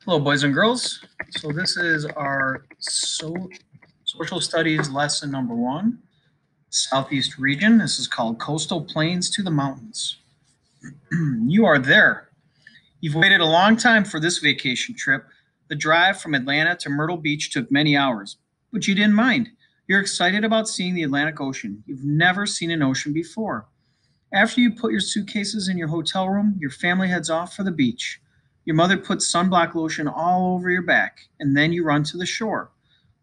Hello, boys and girls. So this is our social studies lesson number 1, Southeast region. This is called Coastal Plains to the Mountains. You are there. You've waited a long time for this vacation trip. The drive from Atlanta to Myrtle Beach took many hours, but you didn't mind. You're excited about seeing the Atlantic Ocean. You've never seen an ocean before. After you put your suitcases in your hotel room, your family heads off for the beach. Your mother puts sunblock lotion all over your back, and then you run to the shore.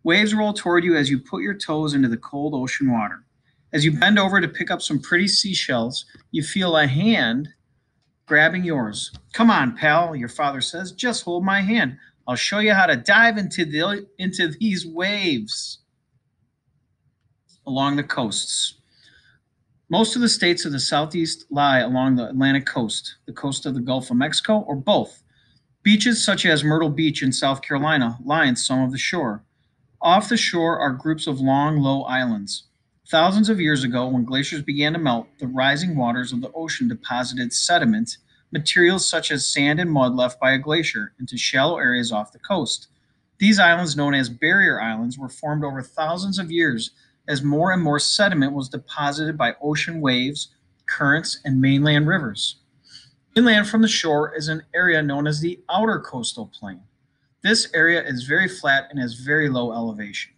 Waves roll toward you as you put your toes into the cold ocean water. As you bend over to pick up some pretty seashells, you feel a hand grabbing yours. "Come on, pal," your father says. "Just hold my hand. I'll show you how to dive into these waves." Along the coasts. Most of the states of the Southeast lie along the Atlantic coast, the coast of the Gulf of Mexico, or both. Beaches such as Myrtle Beach in South Carolina line some of the shore. Off the shore are groups of long, low islands. Thousands of years ago, when glaciers began to melt, the rising waters of the ocean deposited sediment, materials such as sand and mud left by a glacier, into shallow areas off the coast. These islands, known as barrier islands, were formed over thousands of years as more and more sediment was deposited by ocean waves, currents, and mainland rivers. Inland from the shore is an area known as the outer coastal plain. This area is very flat and has very low elevation.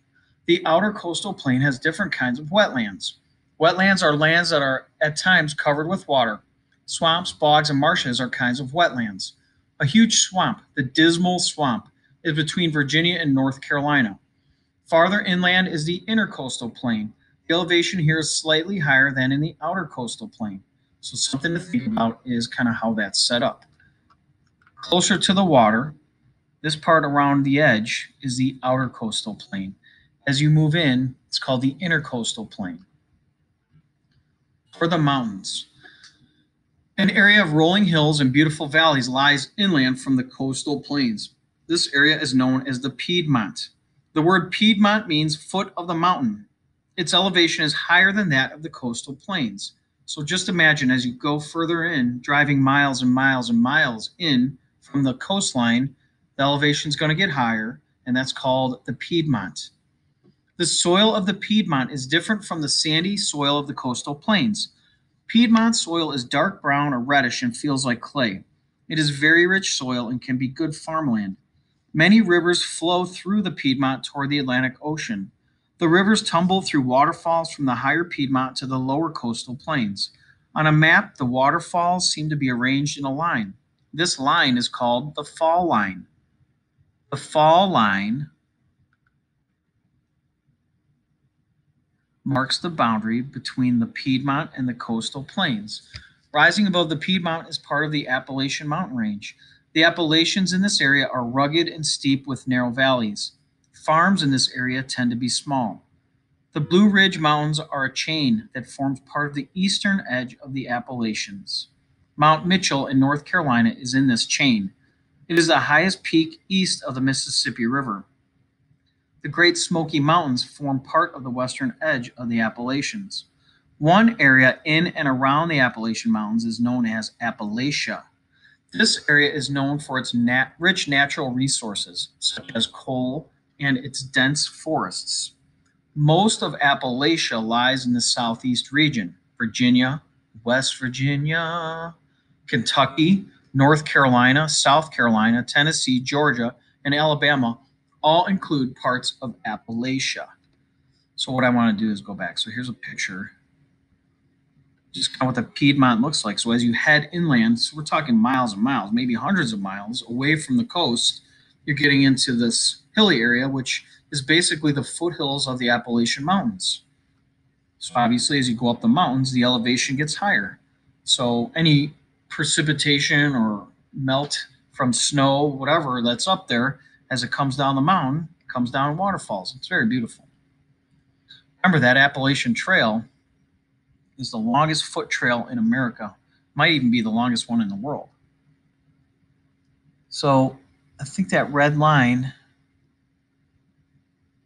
The outer coastal plain has different kinds of wetlands. Wetlands are lands that are at times covered with water. Swamps, bogs, and marshes are kinds of wetlands. A huge swamp, the Dismal Swamp, is between Virginia and North Carolina. Farther inland is the intercoastal plain. The elevation here is slightly higher than in the outer coastal plain. So something to think about is kind of how that's set up. Closer to the water, this part around the edge is the outer coastal plain. As you move in, it's called the intercoastal plain. For the mountains. An area of rolling hills and beautiful valleys lies inland from the coastal plains. This area is known as the Piedmont. The word Piedmont means foot of the mountain. Its elevation is higher than that of the coastal plains. So just imagine as you go further in, driving miles and miles and miles in from the coastline, the elevation is going to get higher, and that's called the Piedmont. The soil of the Piedmont is different from the sandy soil of the coastal plains. Piedmont soil is dark brown or reddish and feels like clay. It is very rich soil and can be good farmland. Many rivers flow through the Piedmont toward the Atlantic Ocean. The rivers tumble through waterfalls from the higher Piedmont to the lower coastal plains. On a map, the waterfalls seem to be arranged in a line. This line is called the fall line. The fall line marks the boundary between the Piedmont and the coastal plains. Rising above the Piedmont is part of the Appalachian Mountain Range. The Appalachians in this area are rugged and steep with narrow valleys. Farms in this area tend to be small. The Blue Ridge Mountains are a chain that forms part of the eastern edge of the Appalachians. Mount Mitchell in North Carolina is in this chain. It is the highest peak east of the Mississippi River. The Great Smoky Mountains form part of the western edge of the Appalachians. One area in and around the Appalachian Mountains is known as Appalachia. This area is known for its rich natural resources, such as coal and its dense forests. Most of Appalachia lies in the southeast region. Virginia, West Virginia, Kentucky, North Carolina, South Carolina, Tennessee, Georgia, and Alabama all include parts of Appalachia. So what I want to do is go back. So here's a picture, just kind of what the Piedmont looks like. So as you head inland, so we're talking miles and miles, maybe hundreds of miles away from the coast, you're getting into this hilly area, which is basically the foothills of the Appalachian Mountains. So obviously, as you go up the mountains, the elevation gets higher. So any precipitation or melt from snow, whatever that's up there, as it comes down the mountain, comes down in waterfalls. It's very beautiful. Remember, that Appalachian Trail is the longest foot trail in America. Might even be the longest one in the world. So I think that red line,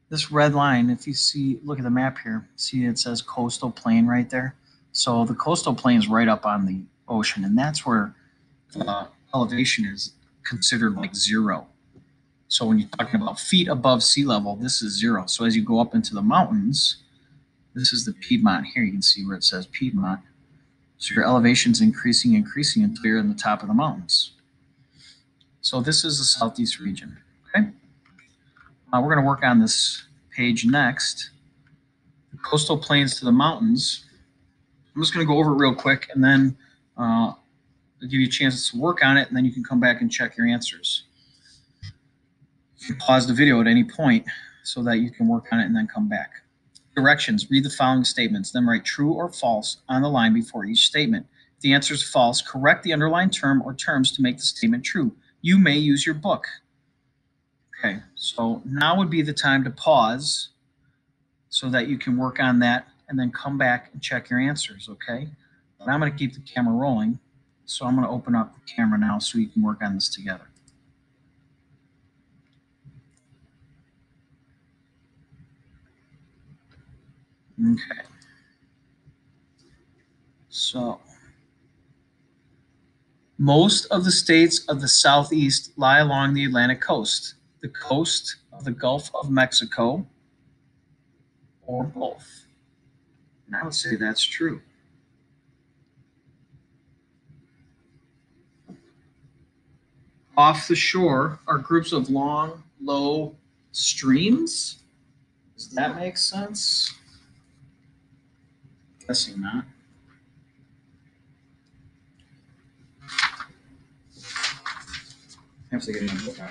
this red line, if you see, look at the map here, see it says coastal plain right there. So the coastal plain is right up on the ocean, and that's where the elevation is considered like zero. So when you're talking about feet above sea level, this is 0. So as you go up into the mountains, this is the Piedmont here. You can see where it says Piedmont. So your elevation's increasing until you're in the top of the mountains. So this is the southeast region. Okay. We're going to work on this page next. The coastal plains to the mountains. I'm just going to go over it real quick, and then I'll give you a chance to work on it, and then you can come back and check your answers. You can pause the video at any point so that you can work on it and then come back. Directions. Read the following statements, then write true or false on the line before each statement. If the answer is false, correct the underlined term or terms to make the statement true. You may use your book. Okay, so now would be the time to pause so that you can work on that and then come back and check your answers, okay? But I'm going to keep the camera rolling, so I'm going to open up the camera now so we can work on this together. Okay. So, most of the states of the Southeast lie along the Atlantic coast, the coast of the Gulf of Mexico, or both. And I would say that's true. Off the shore are groups of long, low streams. Does that make sense? Guessing not. I have to get a book out.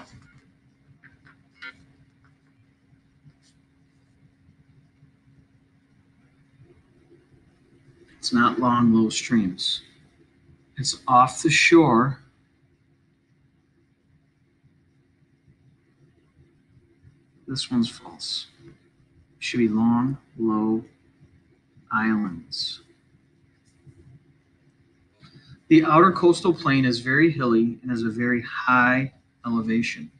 It's not long, low streams. It's off the shore. This one's false. It should be long, low islands. The outer coastal plain is very hilly and has a very high elevation.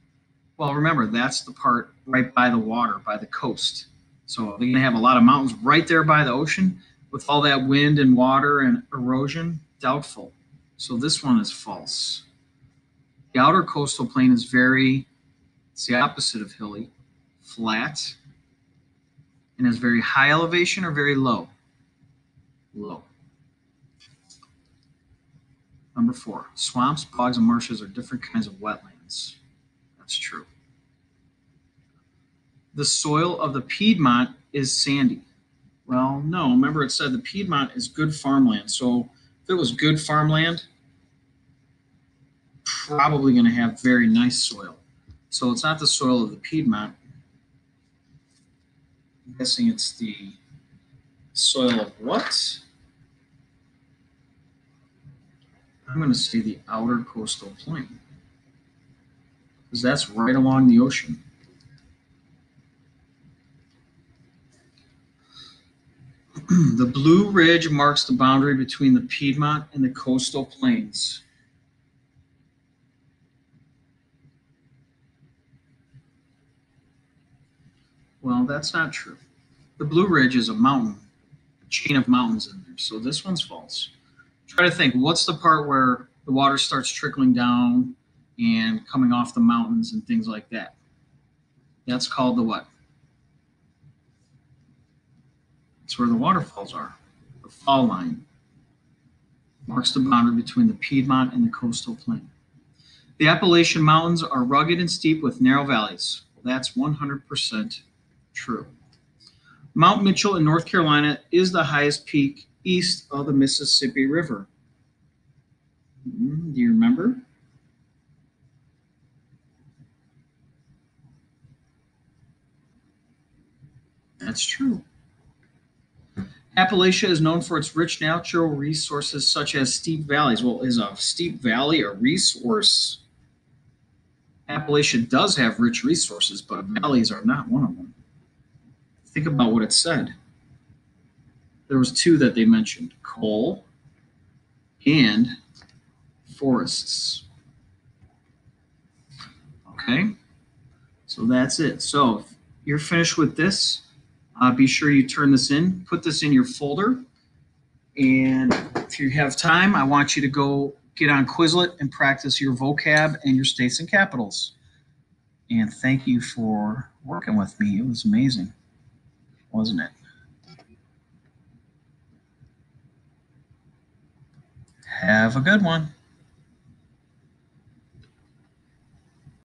Well, remember, that's the part right by the water, by the coast. So they're going to have a lot of mountains right there by the ocean with all that wind and water and erosion. Doubtful. So this one is false. The outer coastal plain is it's the opposite of hilly, flat, and has very high elevation or very low? Low. Number 4, swamps, bogs, and marshes are different kinds of wetlands. That's true. The soil of the Piedmont is sandy. Well, no. Remember it said the Piedmont is good farmland. So if it was good farmland, probably going to have very nice soil. So it's not the soil of the Piedmont. I'm guessing it's the soil of what? I'm going to say the outer coastal plain, because that's right along the ocean. The Blue Ridge marks the boundary between the Piedmont and the coastal plains. Well, that's not true. The Blue Ridge is a mountain, a chain of mountains in there, so this one's false. Try to think, what's the part where the water starts trickling down and coming off the mountains and things like that? That's called the what? It's where the waterfalls are. The fall line marks the boundary between the Piedmont and the coastal plain. The Appalachian Mountains are rugged and steep with narrow valleys. That's 100% true. Mount Mitchell in North Carolina is the highest peak east of the Mississippi River. Do you remember? That's true. Appalachia is known for its rich natural resources such as steep valleys. Well, is a steep valley a resource? Appalachia does have rich resources, but valleys are not one of them. Think about what it said. There was 2 that they mentioned, coal and forests. Okay, so that's it. So if you're finished with this, be sure you turn this in, put this in your folder, and if you have time, I want you to go get on Quizlet and practice your vocab and your states and capitals. And thank you for working with me. It was amazing, wasn't it? Have a good one.